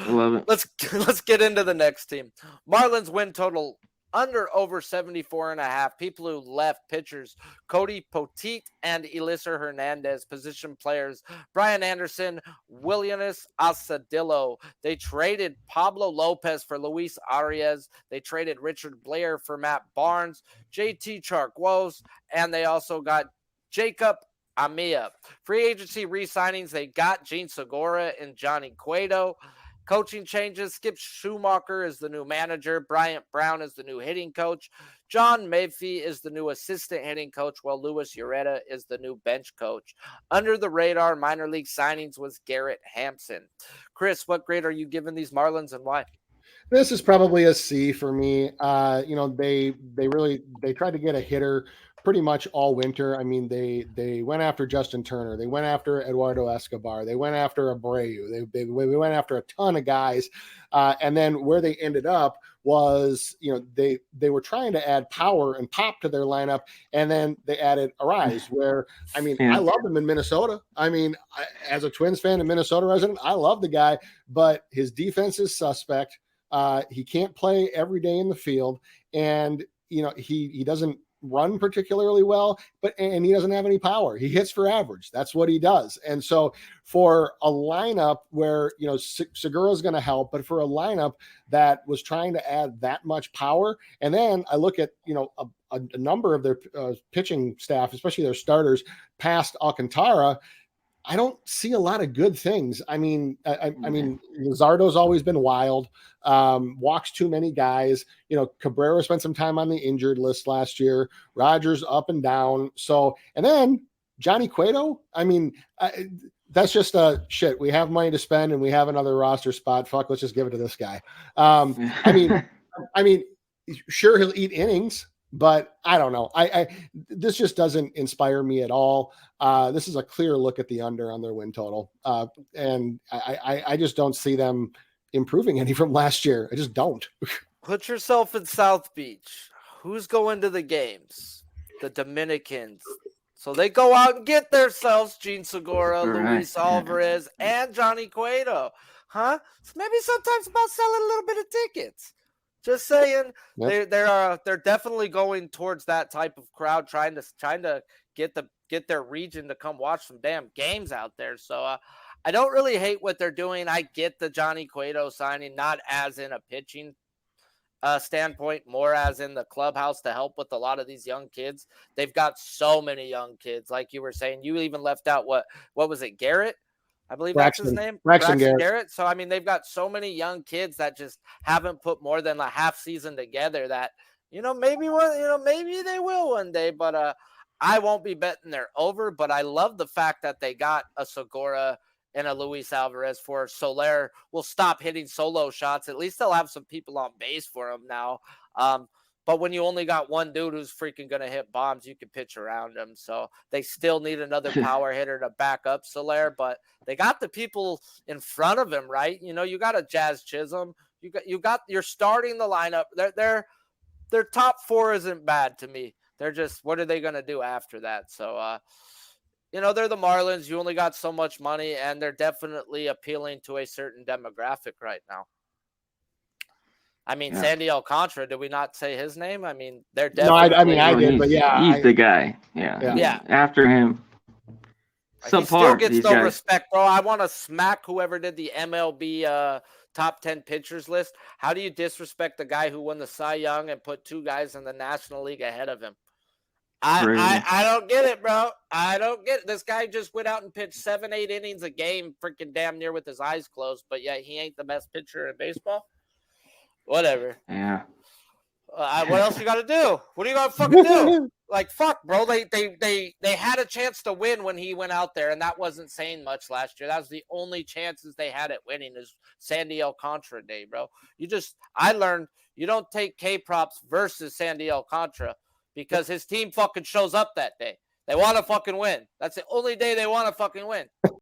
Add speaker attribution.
Speaker 1: I love it.
Speaker 2: Let's get into the next team. Marlins win total over 74.5. People who left: pitchers Cody Poteet and Eliezer Hernandez. Position players Brian Anderson, Willianis Asadillo. They traded Pablo Lopez for Luis Arias. They traded Richard Blair for Matt Barnes, JT Charquos, and they also got Jacob Amia. Free agency re-signings, they got Gene Segura and Johnny Cueto. Coaching changes, Skip Schumacher is the new manager. Bryant Brown is the new hitting coach. John Mayfie is the new assistant hitting coach, while Luis Ureta is the new bench coach. Under the radar minor league signings was Garrett Hampson. Chris, what grade are you giving these Marlins and why?
Speaker 3: This is probably a C for me. They tried to get a hitter pretty much all winter. I mean, they went after Justin Turner. They went after Eduardo Escobar. They went after Abreu. They went after a ton of guys. And then where they ended up was, they were trying to add power and pop to their lineup. And then they added Arise, where, I love him in Minnesota. As a Twins fan and Minnesota resident, I love the guy, but his defense is suspect. He can't play every day in the field, and he doesn't run particularly well, and he doesn't have any power. He hits for average. That's what he does. And so for a lineup where Segura is going to help, but for a lineup that was trying to add that much power, and then I look at a number of their pitching staff, especially their starters, past Alcantara, I don't see a lot of good things. I mean, Luzardo's always been wild, walks too many guys. Cabrera spent some time on the injured list last year. Rogers up and down. So, and then Johnny Cueto, that's just shit. We have money to spend and we have another roster spot. Fuck, let's just give it to this guy. Sure, he'll eat innings, but I don't know. This just doesn't inspire me at all. This is a clear look at the under on their win total. And I just don't see them improving any from last year. I just don't.
Speaker 2: Put yourself in South Beach. Who's going to the games? The Dominicans. So they go out and get themselves Gene Segura, Luis Alvarez, and Johnny Cueto. Huh? So maybe sometimes about selling a little bit of tickets. Just saying, yep. They're definitely going towards that type of crowd, trying to get their region to come watch some damn games out there. So I don't really hate what they're doing. I get the Johnny Cueto signing, not as in a pitching standpoint, more as in the clubhouse to help with a lot of these young kids. They've got so many young kids, like you were saying. You even left out what was it, Garrett? I believe that's his name. Braxton Garrett. So, they've got so many young kids that just haven't put more than a half season together that, maybe they will one day, but I won't be betting they're over. But I love the fact that they got a Segura and a Luis Alvarez for Soler. Will stop hitting solo shots. At least they'll have some people on base for him now. But when you only got one dude who's freaking going to hit bombs, you can pitch around him. So they still need another power hitter to back up Soler, but they got the people in front of him, right? You got a Jazz Chisholm. You're starting the lineup. Their top four isn't bad to me. They're just, what are they going to do after that? So, they're the Marlins. You only got so much money, and they're definitely appealing to a certain demographic right now. Sandy Alcantara, did we not say his name? They're definitely.
Speaker 3: No, I did, but yeah.
Speaker 1: He's the guy. Yeah. After him.
Speaker 2: He still gets no respect, bro. I want to smack whoever did the MLB top 10 pitchers list. How do you disrespect the guy who won the Cy Young and put two guys in the National League ahead of him? I don't get it, bro. I don't get it. This guy just went out and pitched 7-8 innings a game, freaking damn near with his eyes closed, but yet he ain't the best pitcher in baseball. Whatever.
Speaker 1: Yeah.
Speaker 2: What else you got to do? What are you going to fucking do? Like, fuck, bro. They had a chance to win when he went out there, and that wasn't saying much last year. That was the only chances they had at winning is Sandy Alcantara Day, bro. I learned you don't take K-props versus Sandy Alcantara because his team fucking shows up that day. They want to fucking win. That's the only day they want to fucking win.